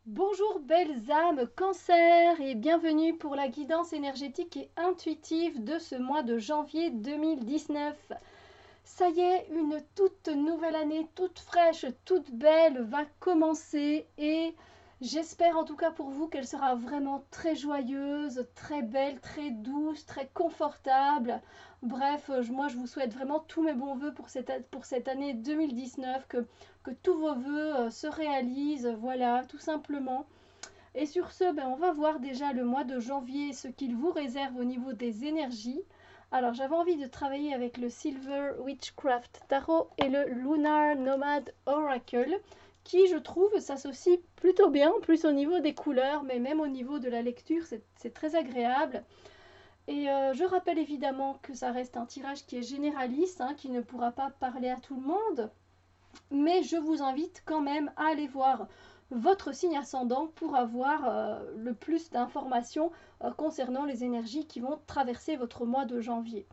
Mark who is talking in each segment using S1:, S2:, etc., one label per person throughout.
S1: Bonjour belles âmes Cancer et bienvenue pour la guidance énergétique et intuitive de ce mois de janvier 2019. Ça y est, une toute nouvelle année, toute fraîche, toute belle va commencer et j'espère en tout cas pour vous qu'elle sera vraiment très joyeuse, très belle, très douce, très confortable. Bref, moi je vous souhaite vraiment tous mes bons voeux pour cette année 2019, que tous vos voeux se réalisent, voilà, tout simplement. Et sur ce, on va voir déjà le mois de janvier, ce qu'il vous réserve au niveau des énergies. Alors j'avais envie de travailler avec le Silver Witchcraft Tarot et le Lunar Nomad Oracle, qui je trouve s'associe plutôt bien, plus au niveau des couleurs, mais même au niveau de la lecture, c'est très agréable. Et je rappelle évidemment que ça reste un tirage qui est généraliste, hein, qui ne pourra pas parler à tout le monde, mais je vous invite quand même à aller voir votre signe ascendant pour avoir le plus d'informations concernant les énergies qui vont traverser votre mois de janvier.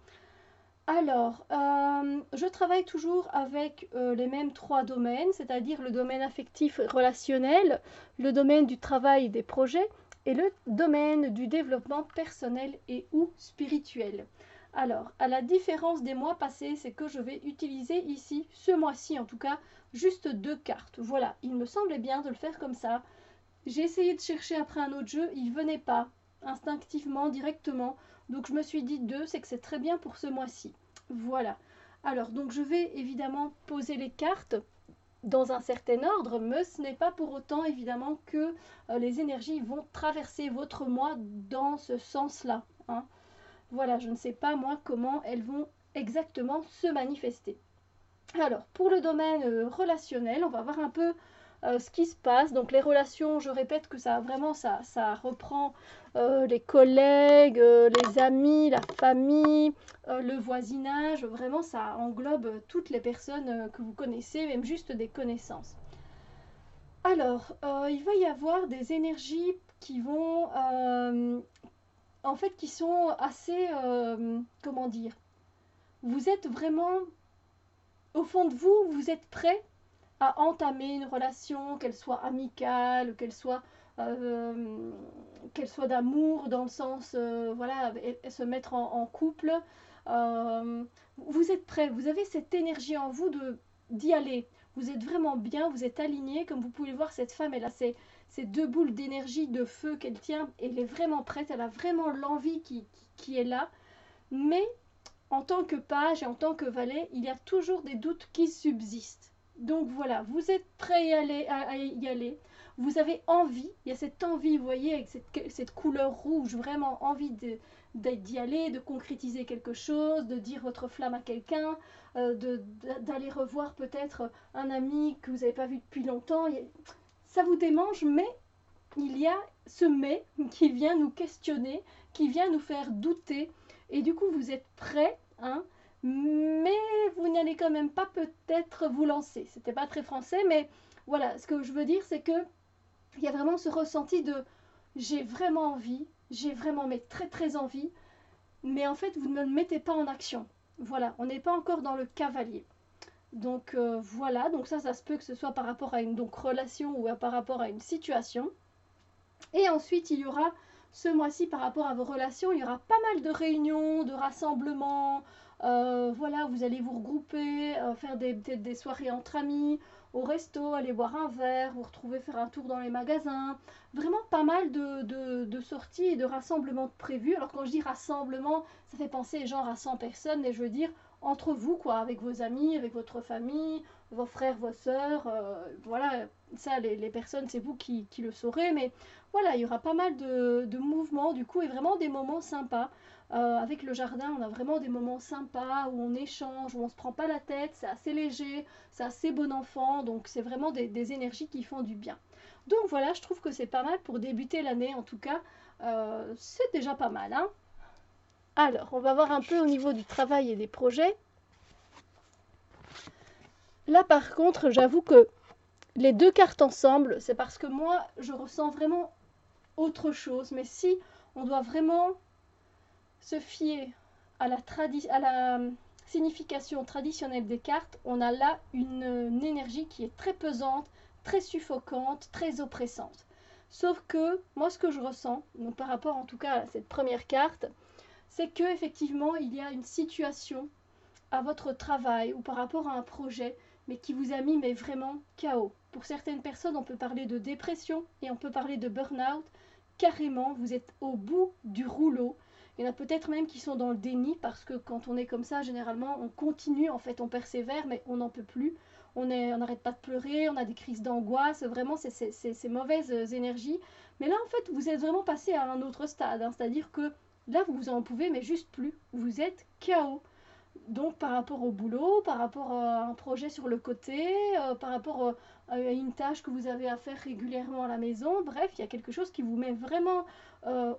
S1: Alors, je travaille toujours avec les mêmes trois domaines, c'est-à-dire le domaine affectif et relationnel, le domaine du travail et des projets et le domaine du développement personnel et ou spirituel. Alors, à la différence des mois passés, c'est que je vais utiliser ici, ce mois-ci en tout cas, juste deux cartes. Voilà, il me semblait bien de le faire comme ça. J'ai essayé de chercher après un autre jeu, il venait pas, instinctivement, directement. Donc je me suis dit deux, c'est que c'est très bien pour ce mois-ci. Voilà. Alors, donc je vais évidemment poser les cartes dans un certain ordre, mais ce n'est pas pour autant évidemment que les énergies vont traverser votre mois dans ce sens-là, hein. Voilà, je ne sais pas moi comment elles vont exactement se manifester. Alors, pour le domaine relationnel, on va voir un peu ce qui se passe. Donc, les relations, je répète que ça vraiment, ça reprend les collègues, les amis, la famille, le voisinage. Vraiment, ça englobe toutes les personnes que vous connaissez, même juste des connaissances. Alors, il va y avoir des énergies qui vont, en fait, qui sont assez, comment dire, vous êtes vraiment, au fond de vous, vous êtes prêt à entamer une relation, qu'elle soit amicale, euh, qu'elle soit d'amour, dans le sens, voilà, et se mettre en couple. Euh, vous êtes prêt, vous avez cette énergie en vous d'y aller. Vous êtes vraiment bien, vous êtes aligné. Comme vous pouvez le voir, cette femme, elle a ces deux boules d'énergie, de feu qu'elle tient. Elle est vraiment prête, elle a vraiment l'envie qui est là. Mais en tant que page et en tant que valet, il y a toujours des doutes qui subsistent. Donc voilà, vous êtes prêt à y aller. Vous avez envie, il y a cette envie, vous voyez, avec cette couleur rouge, vraiment envie d'y aller, de concrétiser quelque chose, de dire votre flamme à quelqu'un, d'aller revoir peut-être un ami que vous n'avez pas vu depuis longtemps. Ça vous démange, mais il y a ce mais qui vient nous questionner, qui vient nous faire douter. Et du coup, vous êtes prêt, hein, mais vous n'allez quand même pas peut-être vous lancer. C'était pas très français, mais voilà, ce que je veux dire, c'est que il y a vraiment ce ressenti de j'ai vraiment envie, j'ai vraiment mais très très envie, mais en fait vous ne le mettez pas en action. Voilà, on n'est pas encore dans le cavalier. Donc voilà, donc ça se peut que ce soit par rapport à une donc, relation ou par rapport à une situation. Et ensuite, il y aura ce mois-ci par rapport à vos relations, il y aura pas mal de réunions, de rassemblements. Voilà, vous allez vous regrouper, faire peut-être des soirées entre amis, au resto, aller boire un verre, vous retrouver faire un tour dans les magasins. Vraiment pas mal de sorties et de rassemblements prévus. Alors quand je dis rassemblement, ça fait penser genre à 100 personnes, mais je veux dire entre vous, quoi, avec vos amis, avec votre famille, vos frères, vos sœurs. Voilà, ça, les personnes, c'est vous qui le saurez, mais voilà, il y aura pas mal de mouvements du coup et vraiment des moments sympas. Avec le jardin, on a vraiment des moments sympas où on échange, où on se prend pas la tête, c'est assez léger, c'est assez bon enfant, donc c'est vraiment des énergies qui font du bien. Donc voilà, je trouve que c'est pas mal pour débuter l'année en tout cas. C'est déjà pas mal, hein. Alors, on va voir un peu au niveau du travail et des projets. Là par contre, j'avoue que les deux cartes ensemble, c'est parce que moi, je ressens vraiment autre chose. Mais si on doit vraiment se fier à la signification traditionnelle des cartes, on a là une énergie qui est très pesante, très suffocante, très oppressante. Sauf que moi, ce que je ressens, donc par rapport en tout cas à cette première carte, c'est que effectivement il y a une situation à votre travail ou par rapport à un projet, mais qui vous a mis mais vraiment KO. Pour certaines personnes, on peut parler de dépression et on peut parler de burn-out. Carrément, vous êtes au bout du rouleau. Il y en a peut-être même qui sont dans le déni parce que quand on est comme ça, généralement, on continue, en fait, on persévère, mais on n'en peut plus. On n'arrête pas de pleurer, on a des crises d'angoisse, vraiment, c'est ces mauvaises énergies. Mais là, en fait, vous êtes vraiment passé à un autre stade, hein, c'est-à-dire que là, vous en pouvez, mais juste plus. Vous êtes KO. Donc par rapport au boulot, par rapport à un projet sur le côté, par rapport à une tâche que vous avez à faire régulièrement à la maison, bref, il y a quelque chose qui vous met vraiment euh,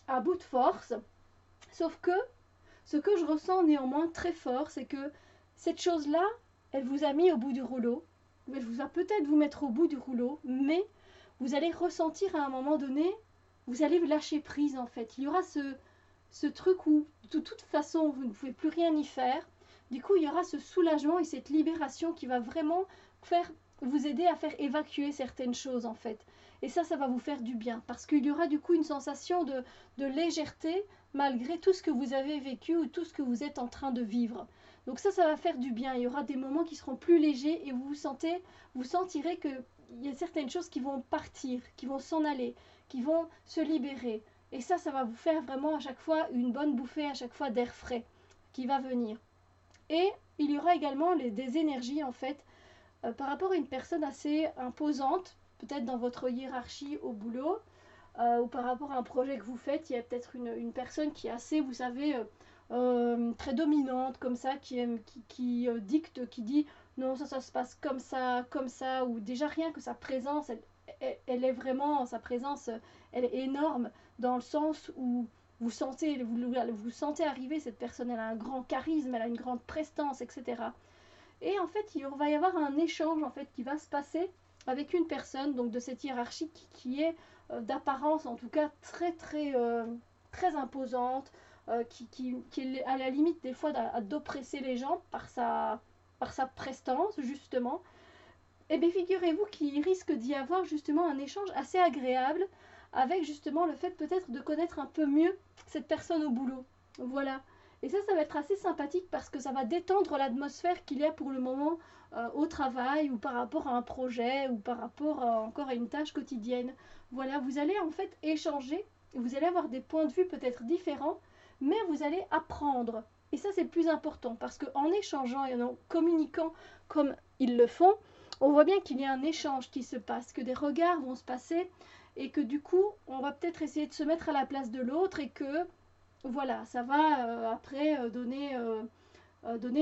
S1: à bout de force. Sauf que ce que je ressens néanmoins très fort, c'est que cette chose-là, elle vous a mis au bout du rouleau. Elle vous va peut-être vous mettre au bout du rouleau, mais vous allez ressentir à un moment donné, vous allez lâcher prise en fait. Il y aura ce truc où de toute façon vous ne pouvez plus rien y faire. Du coup, il y aura ce soulagement et cette libération qui va vraiment faire vous aider à faire évacuer certaines choses en fait. Et ça va vous faire du bien parce qu'il y aura du coup une sensation de légèreté malgré tout ce que vous avez vécu ou tout ce que vous êtes en train de vivre. Donc ça va faire du bien. Il y aura des moments qui seront plus légers et vous sentirez que il y a certaines choses qui vont partir, qui vont s'en aller, qui vont se libérer. Et ça va vous faire vraiment à chaque fois une bonne bouffée, à chaque fois d'air frais qui va venir. Et il y aura également des énergies en fait par rapport à une personne assez imposante, peut-être dans votre hiérarchie au boulot, ou par rapport à un projet que vous faites, il y a peut-être une personne qui est assez, vous savez, très dominante comme ça, qui dicte, qui dit non, ça se passe comme ça, ou déjà rien que sa présence, elle est vraiment, sa présence, elle est énorme dans le sens où vous sentez arriver, cette personne, elle a un grand charisme, elle a une grande prestance, etc. Et en fait, il va y avoir un échange en fait qui va se passer avec une personne donc de cette hiérarchie qui est d'apparence en tout cas très imposante, qui est à la limite des fois d'oppresser les gens par sa prestance justement. Et bien figurez-vous qu'il risque d'y avoir justement un échange assez agréable avec justement le fait peut-être de connaître un peu mieux cette personne au boulot. Voilà. Et ça va être assez sympathique parce que ça va détendre l'atmosphère qu'il y a pour le moment au travail ou par rapport à un projet ou par rapport encore à une tâche quotidienne. Voilà, vous allez en fait échanger, vous allez avoir des points de vue peut-être différents, mais vous allez apprendre. Et ça c'est le plus important parce qu'en échangeant et en communiquant comme ils le font, on voit bien qu'il y a un échange qui se passe, que des regards vont se passer et que du coup, on va peut-être essayer de se mettre à la place de l'autre et que voilà, ça va après donner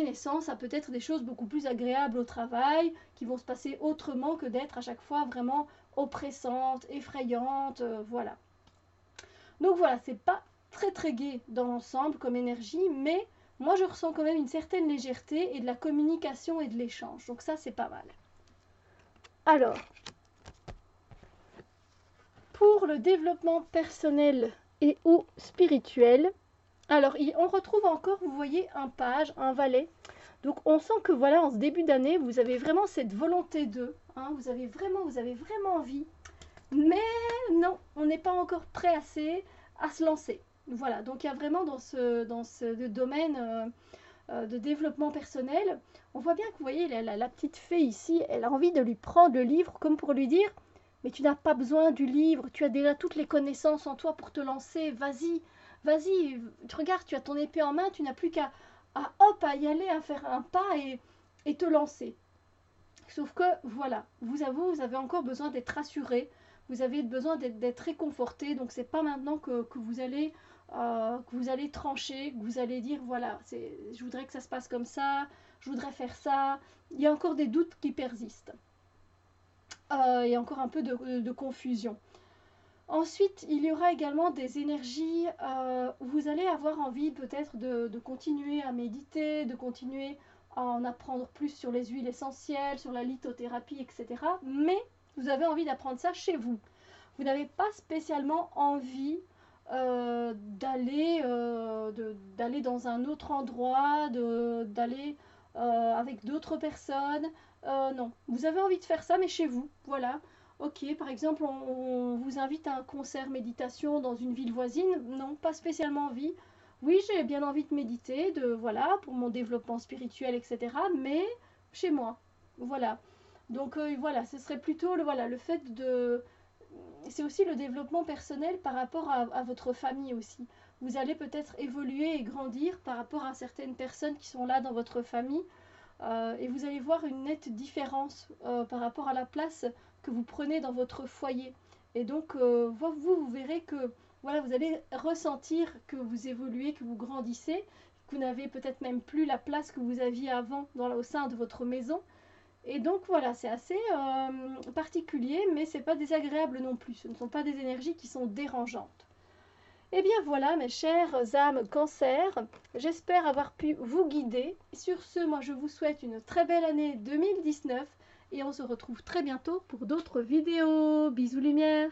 S1: naissance à peut-être des choses beaucoup plus agréables au travail, qui vont se passer autrement que d'être à chaque fois vraiment oppressante, effrayante, voilà. Donc voilà, c'est pas très gai dans l'ensemble comme énergie, mais moi je ressens quand même une certaine légèreté et de la communication et de l'échange. Donc ça c'est pas mal. Alors, pour le développement personnel et ou spirituel, alors on retrouve encore, vous voyez, un page, un valet. Donc on sent que voilà, en ce début d'année, vous avez vraiment cette volonté de, hein, vous avez vraiment envie, mais non, on n'est pas encore prêt assez à se lancer. Voilà, donc il y a vraiment dans ce domaine de développement personnel, on voit bien que vous voyez la petite fée ici, elle a envie de lui prendre le livre comme pour lui dire mais tu n'as pas besoin du livre, tu as déjà toutes les connaissances en toi pour te lancer, vas-y, tu regardes, tu as ton épée en main, tu n'as plus à y aller, à faire un pas et te lancer. Sauf que voilà, vous avez encore besoin d'être rassuré, vous avez besoin d'être réconforté, donc c'est pas maintenant que vous allez trancher, que vous allez dire voilà, je voudrais que ça se passe comme ça, je voudrais faire ça. Il y a encore des doutes qui persistent. Il y a encore un peu de confusion. Ensuite, il y aura également des énergies où vous allez avoir envie peut-être de continuer à méditer, de continuer à en apprendre plus sur les huiles essentielles, sur la lithothérapie, etc. Mais vous avez envie d'apprendre ça chez vous. Vous n'avez pas spécialement envie d'aller dans un autre endroit, d'aller avec d'autres personnes. Non, vous avez envie de faire ça, mais chez vous, voilà. Ok, par exemple, on vous invite à un concert méditation dans une ville voisine. Non, pas spécialement envie. Oui, j'ai bien envie de méditer, voilà, pour mon développement spirituel, etc. Mais chez moi, voilà. Donc voilà, ce serait plutôt voilà, le fait de... C'est aussi le développement personnel par rapport à votre famille aussi. Vous allez peut-être évoluer et grandir par rapport à certaines personnes qui sont là dans votre famille. Et vous allez voir une nette différence par rapport à la place que vous prenez dans votre foyer. Et donc, vous verrez que voilà, vous allez ressentir que vous évoluez, que vous grandissez, que vous n'avez peut-être même plus la place que vous aviez avant au sein de votre maison. Et donc voilà, c'est assez particulier, mais c'est pas désagréable non plus. Ce ne sont pas des énergies qui sont dérangeantes. Et bien voilà, mes chères âmes cancer, j'espère avoir pu vous guider. Sur ce, moi je vous souhaite une très belle année 2019 et on se retrouve très bientôt pour d'autres vidéos. Bisous lumière!